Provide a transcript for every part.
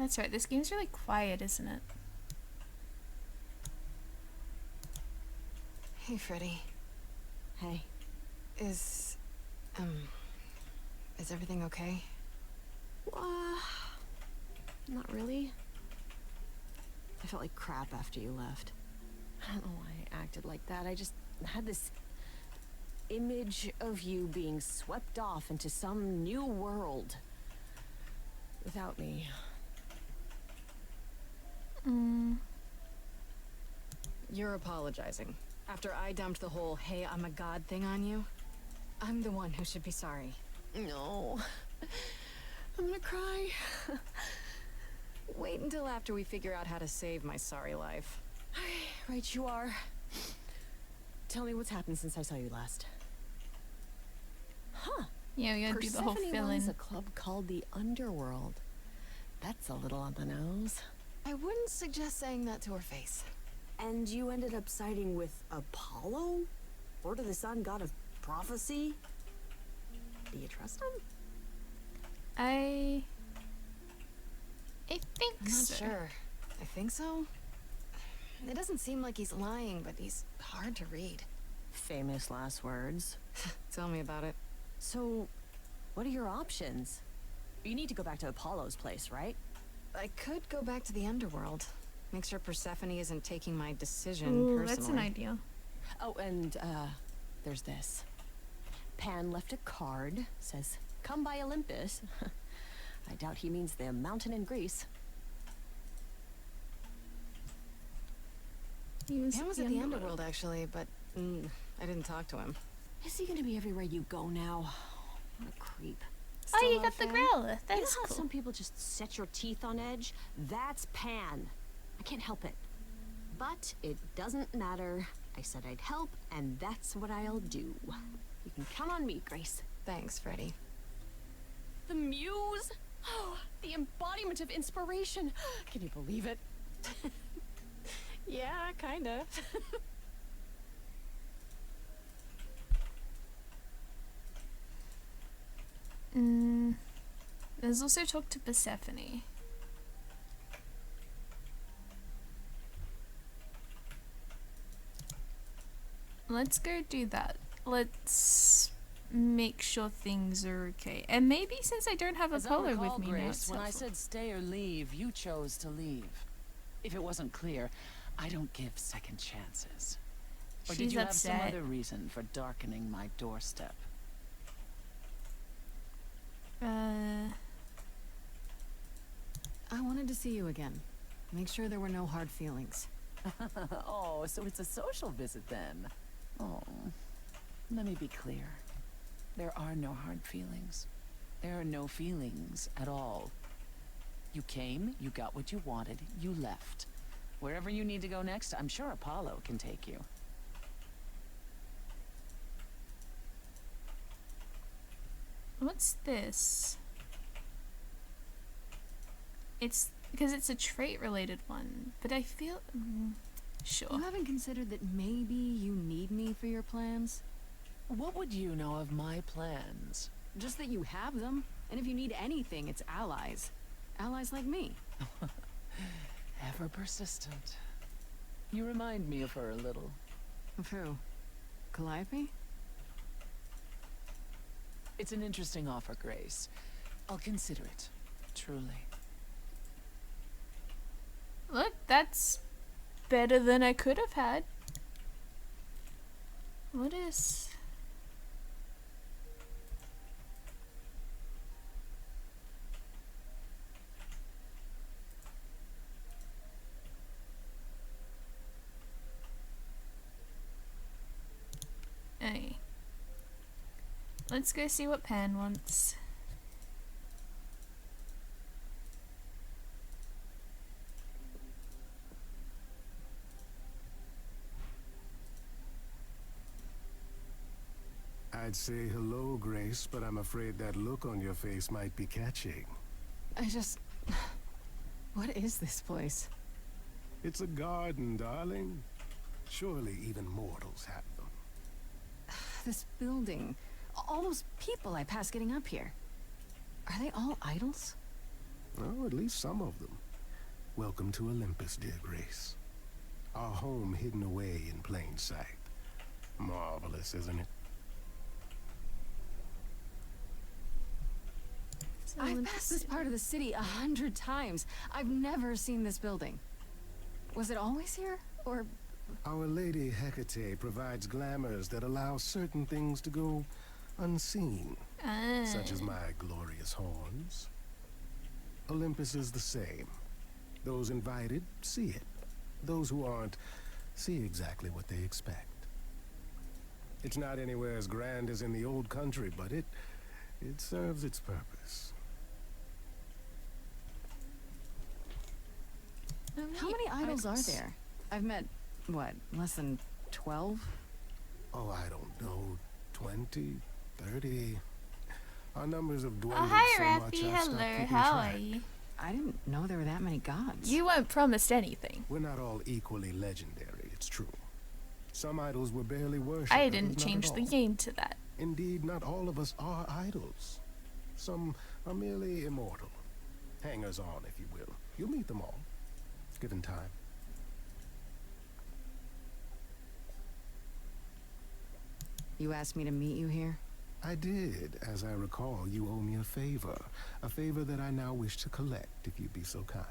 That's right, this game's really quiet, isn't it? Hey, Freddy. Hey. Is everything okay? Not really. I felt like crap after you left. I don't know why I acted like that. I just had this image of you being swept off into some new world without me. You're apologizing. After I dumped the whole "hey, I'm a god" thing on you, I'm the one who should be sorry. No. I'm gonna cry. Wait until after we figure out how to save my sorry life. Right you are. Tell me what's happened since I saw you last. Huh. Yeah, we gotta do the whole Persephone runs fill-in. a club called the Underworld. That's a little on the nose. I wouldn't suggest saying that to her face. And you ended up siding with Apollo? Lord of the Sun, god of prophecy? Do you trust him? I think I'm not so. sure. I think so. It doesn't seem like he's lying, but he's hard to read. Famous last words. Tell me about it. So, what are your options? You need to go back to Apollo's place, right? I could go back to the underworld. Make sure Persephone isn't taking my decision Ooh, personally. that's an idea. Oh, and, there's this. Pan left a card, says, "Come by Olympus." I doubt he means the mountain in Greece. Pan was at the underworld, actually, but I didn't talk to him. Is he gonna be everywhere you go now? What a creep. Oh, Still you not got a the fan? growler. You know That's how cool. some people just set your teeth on edge? That's Pan. I can't help it. But it doesn't matter. I said I'd help, and that's what I'll do. You can count on me, Grace. Thanks, Freddy. The muse? Oh, the embodiment of inspiration. Can you believe it? Yeah, kind of. Let's also talk to Persephone. Let's go do that. Let's make sure things are okay. And maybe since I don't have As I Apollo recall, with me now, Grace, it's when I helpful. said stay or leave, you chose to leave. If it wasn't clear, I don't give second chances. Or did She's you have some upset. other reason for darkening my doorstep? I wanted to see you again. Make sure there were no hard feelings. Oh, so it's a social visit then. Oh, let me be clear. There are no hard feelings. There are no feelings at all. You came, you got what you wanted, you left. Wherever you need to go next, I'm sure Apollo can take you. What's this? It's because it's a trait related one, but I feel sure. You haven't considered that maybe you need me for your plans? What would you know of my plans? Just that you have them, and if you need anything, it's allies. Allies like me. Ever persistent. You remind me of her a little. Of who? Calliope? It's an interesting offer, Grace. I'll consider it, truly. Look, that's better than I could have had. What is... Hey. Let's go see what Pan wants. I'd say hello, Grace, but I'm afraid that look on your face might be catching. What is this place? It's a garden, darling. Surely even mortals have them. This building. All those people I pass getting up here. Are they all idols? Oh, at least some of them. Welcome to Olympus, dear Grace. Our home hidden away in plain sight. Marvelous, isn't it? So I've passed this part of the city 100 times. I've never seen this building. Was it always here? Or... Our Lady Hecate provides glamours that allow certain things to go unseen, such as my glorious horns. Olympus is the same. Those invited see it. Those who aren't see exactly what they expect. It's not anywhere as grand as in the old country, but it serves its purpose. How many idols are there? I've met, what, less than 12? Oh, I don't know, 20, 30. Our numbers have Oh, dwindled hi, so much Rafi. I've stopped Hello. keeping How track. are you? I didn't know there were that many gods. You weren't promised anything. We're not all equally legendary, it's true. Some idols were barely worshipped. I others didn't not change at the all. game to that. Indeed, not all of us are idols. Some are merely immortal. Hangers-on, if you will. You'll meet them all, given time. You asked me to meet you here? I did. As I recall, you owe me a favor that I now wish to collect, if you'd be so kind.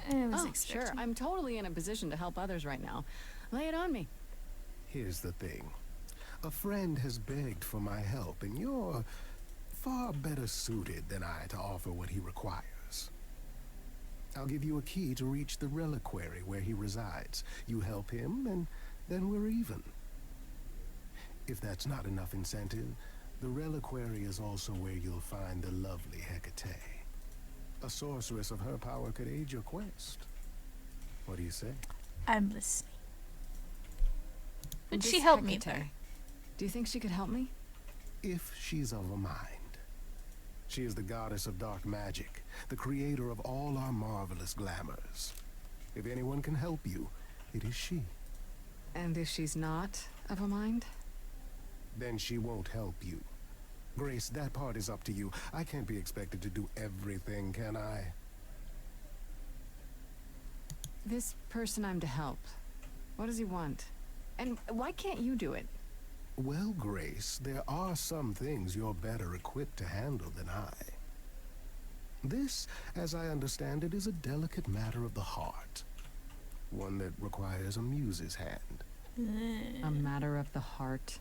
I was Oh, expecting. sure. I'm totally in a position to help others right now. Lay it on me. Here's the thing. A friend has begged for my help, and you're far better suited than I to offer what he requires. I'll give you a key to reach the reliquary where he resides. You help him, and then we're even. If that's not enough incentive, the reliquary is also where you'll find the lovely Hecate. A sorceress of her power could aid your quest. What do you say? I'm listening. Would This she help me Hecate, though? Do you think she could help me? If she's of a mind. She is the goddess of dark magic, the creator of all our marvelous glamours. If anyone can help you, it is she. And if she's not of a mind? Then she won't help you. Grace, that part is up to you. I can't be expected to do everything, can I? This person I'm to help, what does he want? And why can't you do it? Well, Grace, there are some things you're better equipped to handle than I. This, as I understand it, is a delicate matter of the heart. One that requires a muse's hand. A matter of the heart.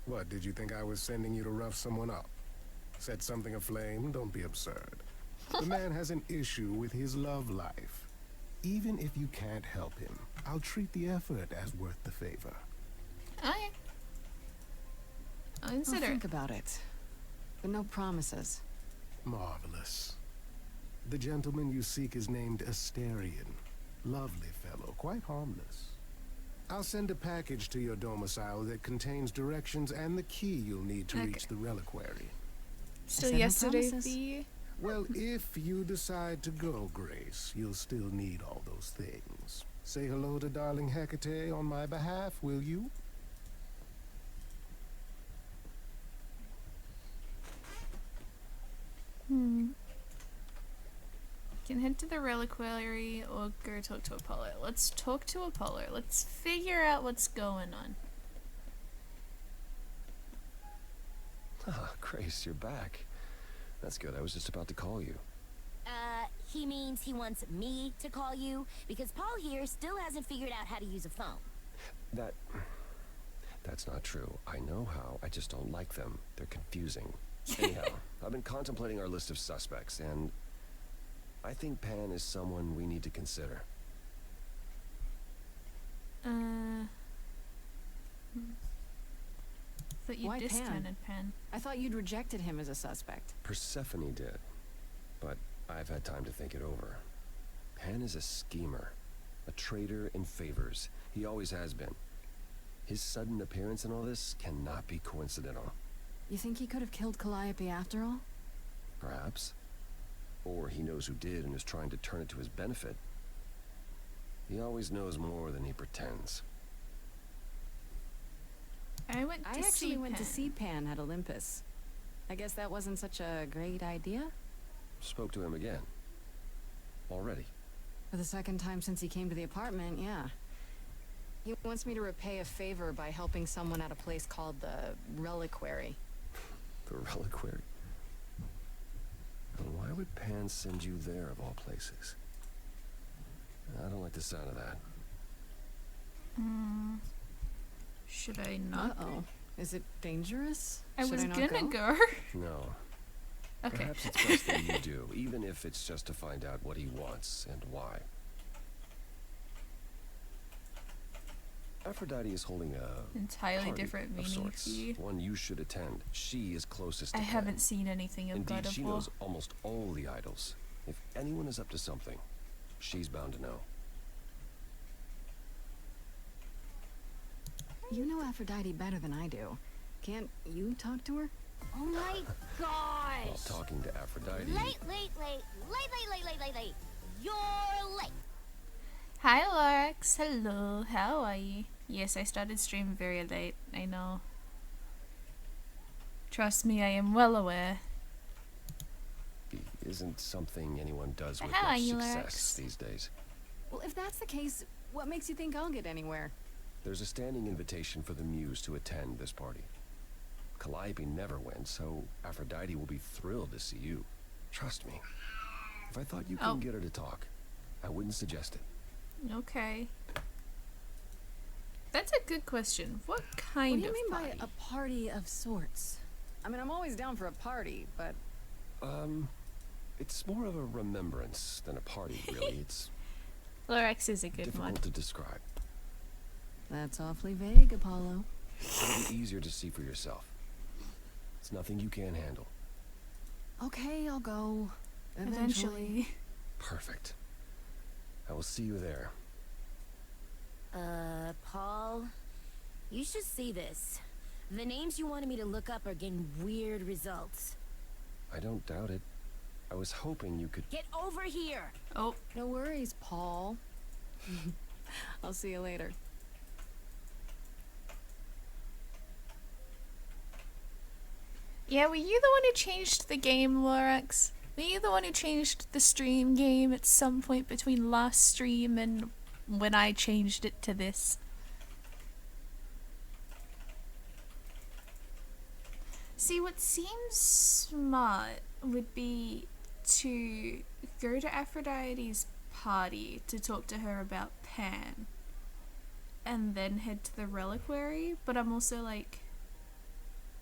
What, did you think I was sending you to rough someone up? Set something aflame? Don't be absurd. The man has an issue with his love life. Even if you can't help him, I'll treat the effort as worth the favor. Okay. I'll I'll consider think it. about it. But no promises. Marvelous. The gentleman you seek is named Asterion. Lovely fellow, quite harmless. I'll send a package to your domicile that contains directions and the key you'll need to reach Okay. the reliquary. Still said no yesterday promises. for you? Well, if you decide to go, Grace, you'll still need all those things. Say hello to darling Hecate on my behalf, will you? Can head to the reliquary or go talk to Apollo. Let's talk to Apollo. Let's figure out what's going on. Ah, Grace, you're back. That's good. I was just about to call you. He means he wants me to call you because Paul here still hasn't figured out how to use a phone. That's not true. I know how. I just don't like them. They're confusing. Anyhow, I've been contemplating our list of suspects, and I think Pan is someone we need to consider. Thought you Why Pan? discounted Pan. I thought you'd rejected him as a suspect. Persephone did, but I've had time to think it over. Pan is a schemer, a traitor in favors. He always has been. His sudden appearance in all this cannot be coincidental. You think he could have killed Calliope after all? Perhaps. Or he knows who did and is trying to turn it to his benefit. He always knows more than he pretends. I went to I actually see went to Pan. see Pan at Olympus. I guess that wasn't such a great idea. Spoke to him again. Already. For the second time since he came to the apartment, yeah. He wants me to repay a favor by helping someone at a place called the Reliquary. The reliquary? And why would Pan send you there of all places? I don't like the sound of that. Should I not? Uh-oh. Is it dangerous? I Should was not gonna go. No. Okay. Perhaps it's best that you do, even if it's just to find out what he wants and why. Aphrodite is holding a Entirely party different of meaning sorts, for you. one you should attend. She is closest to I Pan. haven't seen anything of God Indeed, of she War. knows almost all the idols. If anyone is up to something, she's bound to know. You know Aphrodite better than I do. Can't you talk to her? Oh my While gosh! talking to Aphrodite, Late. You're late. Hi, Lorax. Hello. How are you? Yes, I started stream very late. I know. Trust me, I am well aware. isn't something anyone does with How much are you, success Lorax? these days. Well, if that's the case, what makes you think I'll get anywhere? There's a standing invitation for the Muse to attend this party. Calliope never went, so Aphrodite will be thrilled to see you. Trust me. If I thought you couldn't get her to talk, I wouldn't suggest it. Okay. That's a good question. What kind What do you of mean party? by a party of sorts? I mean, I'm always down for a party, but It's more of a remembrance than a party, really. It's Lorax is a good difficult one. to describe. that's awfully vague, Apollo. It'll be easier to see for yourself. It's nothing you can't handle. Okay, I'll go. Eventually. Perfect. I will see you there. Paul, you should see this. The names you wanted me to look up are getting weird results. I don't doubt it. I was hoping you could... Get over here! Oh, No worries, Paul. I'll see you later. yeah, were you the one who changed the game, Lorax? Were you the one who changed the stream game at some point between last stream and when I changed it to this? See, what seems smart would be to go to Aphrodite's party to talk to her about Pan and then head to the reliquary, but I'm also like,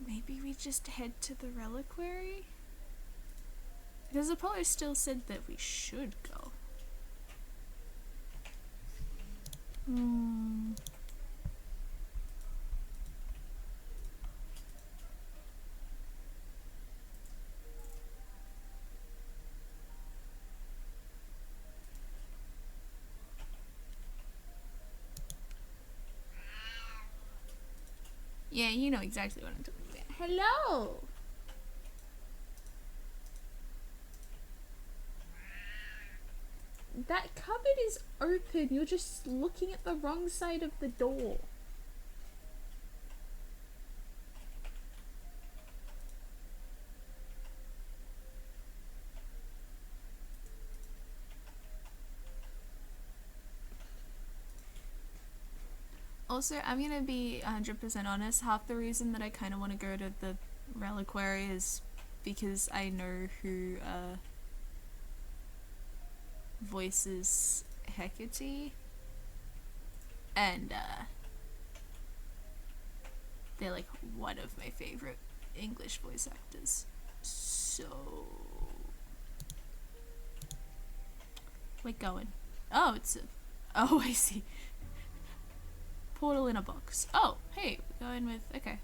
maybe we just head to the reliquary? Because Apollo still said that we should go. Yeah, you know exactly what I'm talking about. Hello! That cupboard is open. You're just looking at the wrong side of the door. Also, I'm gonna be 100% honest. Half the reason that I kind of want to go to the reliquary is because I know who voices Hecate, and they're like one of my favorite English voice actors. So we're going. Oh, it's a. Oh, I see. Portal in a box. Oh, hey, we're going with. Okay.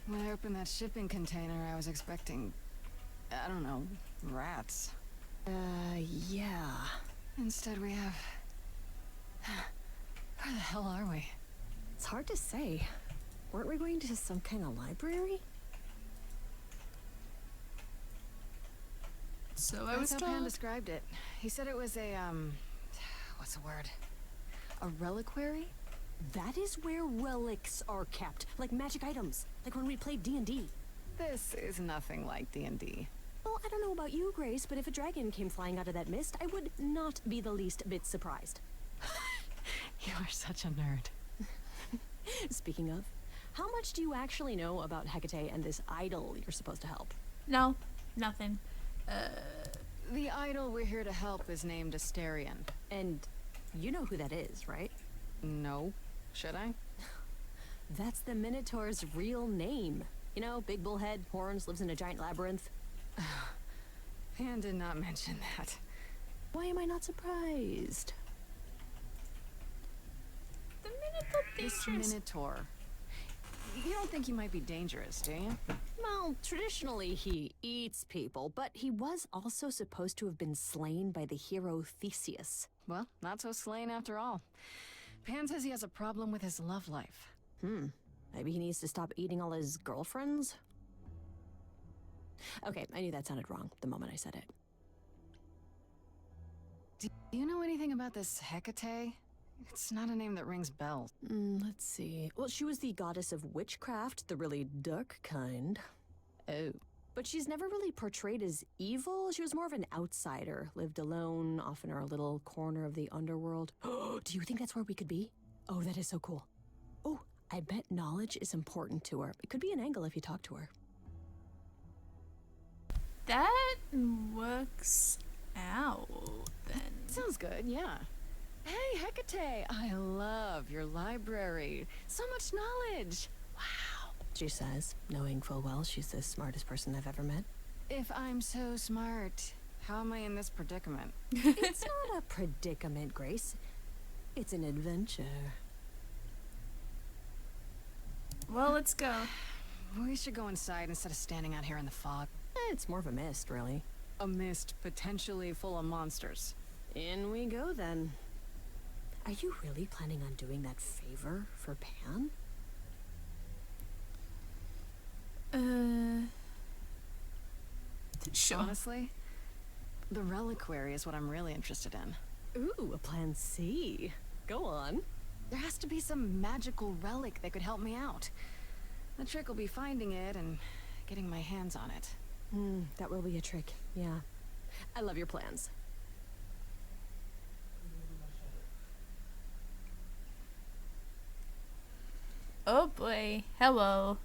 When I opened that shipping container, I was expecting, I don't know, rats. Yeah. Instead we have... Where the hell are we? It's hard to say. Weren't we going to some kind of library? So I was That's how Pan told. described it. He said it was a, what's the word? A reliquary? That is where relics are kept, like magic items, like when we played D&D. This is nothing like D&D. Well, I don't know about you, Grace, but if a dragon came flying out of that mist, I would not be the least bit surprised. You are such a nerd. Speaking of, how much do you actually know about Hecate and this idol you're supposed to help? No, nothing. The idol we're here to help is named Asterion. And you know who that is, right? No. Should I? That's the Minotaur's real name. You know, big bullhead, horns, lives in a giant labyrinth. Pan did not mention that. Why am I not surprised? The Minotaur This dangerous. Minotaur. You don't think he might be dangerous, do you? Well, traditionally he eats people, but he was also supposed to have been slain by the hero Theseus. Well, not so slain after all. Pan says he has a problem with his love life. Maybe he needs to stop eating all his girlfriends? Okay, I knew that sounded wrong the moment I said it. Do you know anything about this Hecate? It's not a name that rings bells. Let's see. Well, she was the goddess of witchcraft, the really dark kind. Oh. But she's never really portrayed as evil. She was more of an outsider, lived alone, off in her little corner of the underworld. Do you think that's where we could be? Oh, that is so cool. Oh, I bet knowledge is important to her. It could be an angle if you talk to her. That works out then. Sounds good, yeah. Hey, Hecate, I love your library. So much knowledge. Wow. She says, knowing full well she's the smartest person I've ever met. If I'm so smart, how am I in this predicament? It's not a predicament, Grace. It's an adventure. Well, let's go. We should go inside instead of standing out here in the fog. It's more of a mist, really. A mist potentially full of monsters. In we go, then. Are you really planning on doing that favor for Pan? Sure. Honestly, the reliquary is what I'm really interested in. Ooh, a plan C. Go on. There has to be some magical relic that could help me out. The trick will be finding it and getting my hands on it. That will be a trick, yeah. I love your plans. Oh boy. Hello.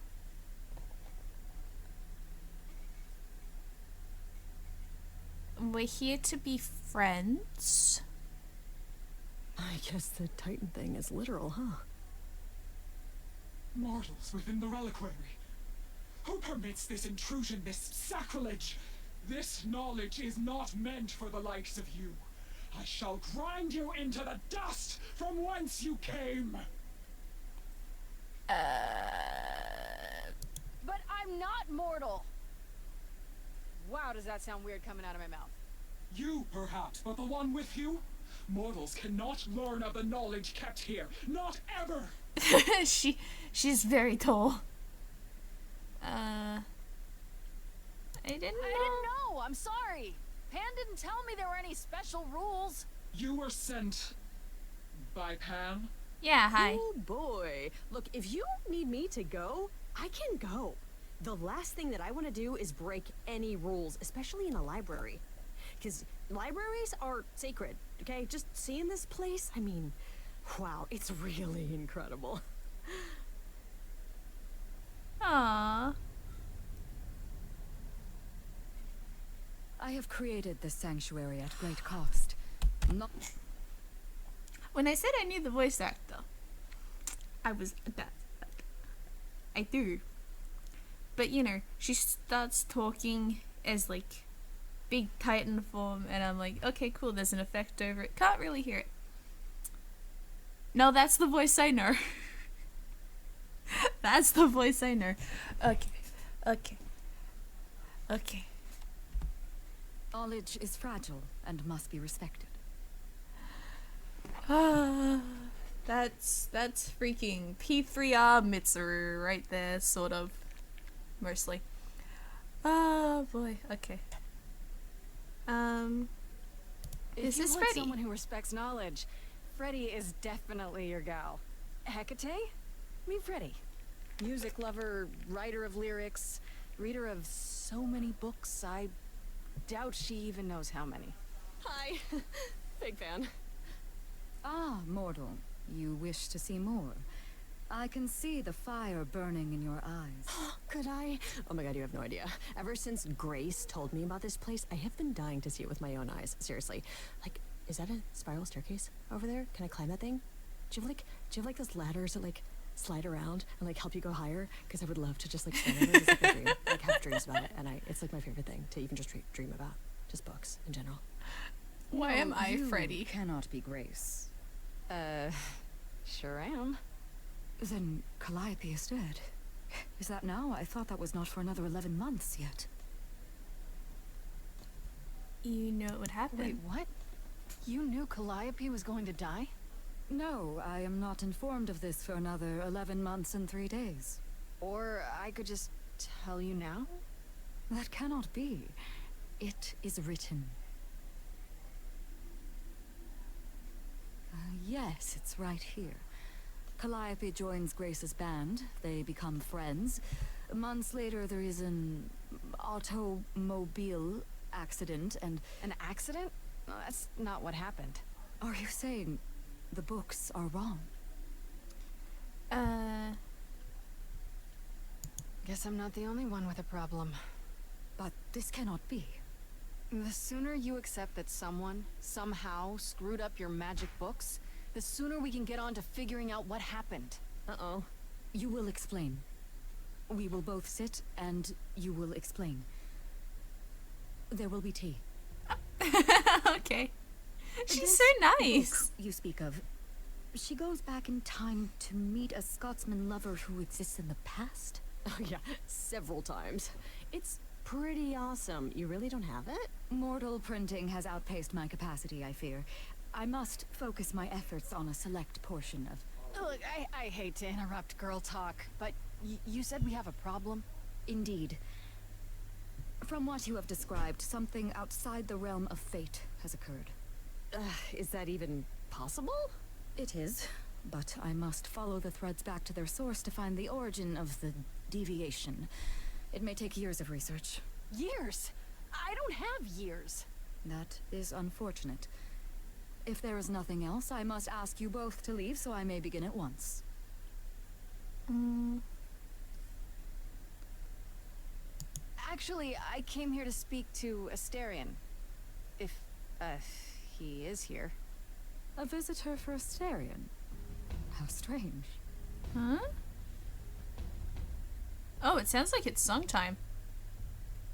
We're here to be friends. I guess the Titan thing is literal, huh? Mortals within the reliquary. Who permits this intrusion, this sacrilege? This knowledge is not meant for the likes of you. I shall grind you into the dust from whence you came. But I'm not mortal! Wow, does that sound weird coming out of my mouth? You, perhaps, but the one with you? Mortals cannot learn of the knowledge kept here. Not ever! She's very tall. I didn't know. I'm sorry. Pan didn't tell me there were any special rules. You were sent by Pan? Yeah, hi. Oh boy. Look, if you need me to go, I can go. The last thing that I want to do is break any rules, especially in a library. Because libraries are sacred, okay? Just seeing this place, I mean, wow, it's really incredible. Aww. I have created this sanctuary at great cost. Not When I said I knew the voice actor, I was that. I do. But you know, she starts talking as like big Titan form, and I'm like, okay, cool. There's an effect over it. Can't really hear it. No, that's the voice I know. That's the voice I know. Okay. knowledge is fragile and must be respected. That's freaking P3R Mitsuru right there, sort of. Mostly. Oh boy, okay. If This you is want Freddy. someone who respects knowledge, Freddy is definitely your gal. Hecate? Meet Freddy. Music lover, writer of lyrics, Reader of so many books, I doubt she even knows how many. Hi. Big fan. Ah, mortal. You wish to see more. I can see the fire burning in your eyes. Could I? Oh my god, you have no idea. Ever since Grace told me about this place, I have been dying to see it with my own eyes. Seriously. Like, is that a spiral staircase over there? Can I climb that thing? Do you have like those ladders that like slide around and like help you go higher? Because I would love to just like stand on it. It's like a dream. Like have dreams about it, and it's like my favorite thing to even just dream about. Just books in general. Why am I you Freddy? Cannot be Grace. Sure am. Then Calliope is dead. Is that now? I thought that was not for another 11 months yet. You know it would happen. Wait, what? You knew Calliope was going to die? No, I am not informed of this for another 11 months and 3 days. Or I could just tell you now? That cannot be. It is written. Yes, it's right here. Calliope joins Grace's band. They become friends. Months later, there is an automobile accident and... An accident? No, that's not what happened. Are you saying the books are wrong? Guess I'm not the only one with a problem. But this cannot be. The sooner you accept that someone, somehow, screwed up your magic books, the sooner we can get on to figuring out what happened. Uh-oh. You will explain. We will both sit and you will explain. There will be tea. Okay. She's This so nice. book you speak of. She goes back in time to meet a Scotsman lover who exists in the past? Oh yeah, several times. It's pretty awesome. You really don't have it? Mortal printing has outpaced my capacity, I fear. I must focus my efforts on a select portion of... Look, I hate to interrupt girl talk, but you said we have a problem? Indeed. From what you have described, something outside the realm of fate has occurred. Is that even possible? It is, but I must follow the threads back to their source to find the origin of the deviation. It may take years of research. Years? I don't have years. That is unfortunate. If there is nothing else, I must ask you both to leave so I may begin at once. Actually, I came here to speak to Asterion. If, he is here. A visitor for Asterion? How strange. Huh? Oh, it sounds like it's song time.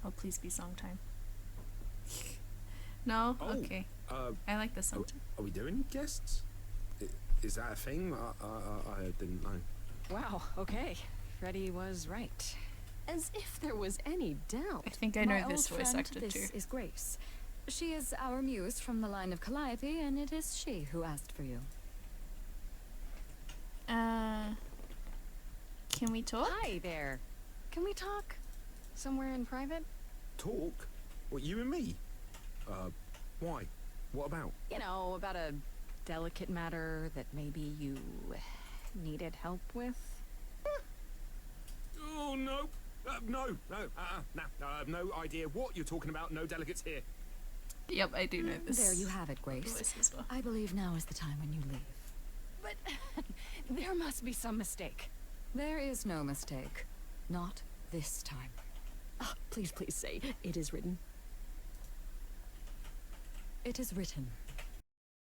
Oh, please be song time. No? Oh, Okay. I like the song time. Are we doing guests? Is that a thing? I didn't know. Wow, okay. Freddy was right. As if there was any doubt. I think I My know this old voice friend, actor this too. is Grace. She is our muse from the line of Calliope, and it is she who asked for you. Can we talk? Hi there. Can we talk? Somewhere in private? Talk? What, you and me? Why? What about? You know, about a delicate matter that maybe you needed help with? Oh, no. No, no idea what you're talking about. No delegates here. Yep, I do know this. There you have it, Grace. voice as well. I believe now is the time when you leave. But there must be some mistake. There is no mistake. Not this time. Oh, please say it is written. It is written.